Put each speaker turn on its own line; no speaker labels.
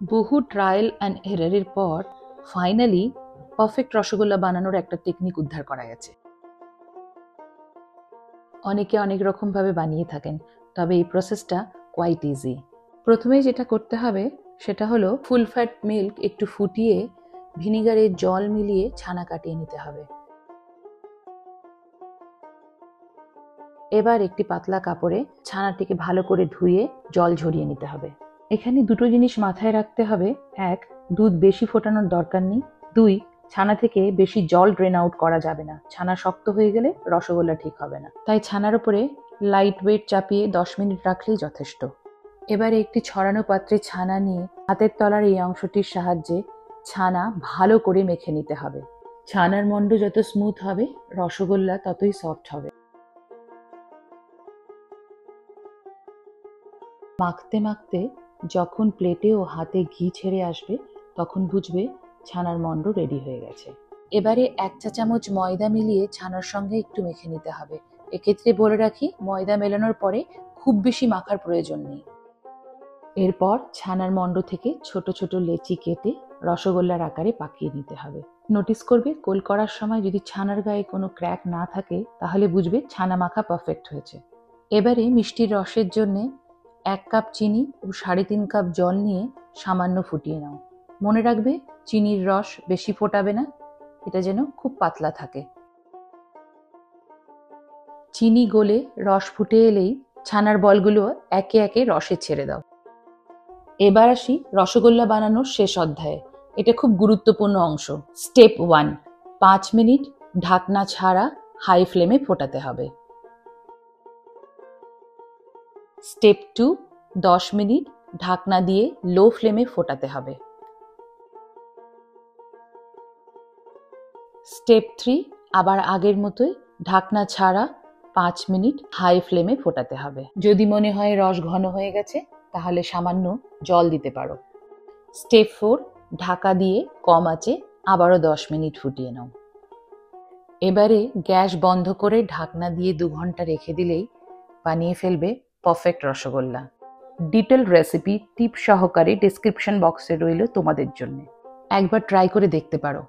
বহু trial and এররের পর ফাইনালি পারফেক্ট রসগোল্লা বানানোর একটা টেকনিক উদ্ধার করা গেছে। অনেকে অনেক রকমভাবে বানিয়ে থাকেন, তবে এই প্রসেসটা কোয়াইট ইজি। প্রথমেই যেটা করতে হবে সেটা হলো ফুল ফ্যাট মিল্ক একটু ফুটিয়ে ভিনিগারে জল মিলিয়ে ছানা কাটিয়ে নিতে হবে। এবার একটি পাতলা কাপড়ে ছানাটিকে ভালো করে ধুয়ে জল ঝরিয়ে নিতে হবে। এখানে দুটো জিনিস মাথায় রাখতে হবে। এক, দুধ বেশি ফোটানোর দরকার নেই। দুই, ছানা থেকে বেশি জল ড্রেন আউট করা যাবে না। ছানা শক্ত হয়ে গেলে রসগোল্লা ঠিক হবে না। তাই ছানার উপরে লাইট ওয়েট চাপিয়ে 10 মিনিট রাখলেই যথেষ্ট। এবারে একটি ছড়ানো পাত্রে ছানা নিয়ে হাতের তলার এই অংশটির সাহায্যে ছানা ভালো করে মেখে নিতে হবে। ছানার মণ্ড যত স্মুথ হবে রসগোল্লা ততই সফট হবে। মাখতে মাখতে যখন প্লেটে ও হাতে ঘি ছেড়ে আসবে তখন বুঝবে ছানার মণ্ড রেডি হয়ে গেছে। এবারে 1 চা চামচ ময়দা মিলিয়ে ছানার সঙ্গে একটু মেখে নিতে হবে। এক্ষেত্রে বলে রাখি, ময়দা মেলানোর পরে খুব বেশি মাখার প্রয়োজন নেই। এরপর ছানার মণ্ড থেকে ছোট ছোট লেচি কেটে রসগোল্লার আকারে পাকিয়ে নিতে হবে। নোটিস করবে কোল করার সময় যদি ছানার গায়ে কোনো ক্র্যাক না থাকে তাহলে বুঝবে ছানা মাখা পারফেক্ট হয়েছে। এবারে মিষ্টির রসের জন্যে 1 কাপ চিনি ও 3.5 কাপ জল নিয়ে সামান্য ফুটিয়ে নাও। মনে রাখবে চিনির রস বেশি ফোটাবে না, এটা যেন খুব পাতলা থাকে। চিনি গলে রস ফুটে এলেই ছানার বলগুলো একে একে রসে ছেড়ে দাও। এবার আসি রসগোল্লা বানানোর শেষ অধ্যায়ে। এটা খুব গুরুত্বপূর্ণ অংশ। স্টেপ 1, 5 মিনিট ঢাকনা ছাড়া হাই ফ্লেমে ফোটাতে হবে। স্টেপ 2, 10 মিনিট ঢাকনা দিয়ে লো ফ্লেমে ফোটাতে হবে। স্টেপ 3, আবার আগের মতোই ঢাকনা ছাড়া 5 মিনিট হাই ফ্লেমে ফোটাতে হবে। যদি মনে হয় রস ঘন হয়ে গেছে তাহলে সামান্য জল দিতে পারো। স্টেপ 4, ঢাকা দিয়ে কম আঁচে আবারও 10 মিনিট ফুটিয়ে নাও। এবারে গ্যাস বন্ধ করে ঢাকনা দিয়ে 2 ঘন্টা রেখে দিলেই বানিয়ে ফেলবে পারফেক্ট রসগোল্লা। ডিটেল রেসিপি টিপ সহকারে ডেসক্রিপশন বক্সে রইল তোমাদের জন্য। একবার ট্রাই করে দেখতে পারো।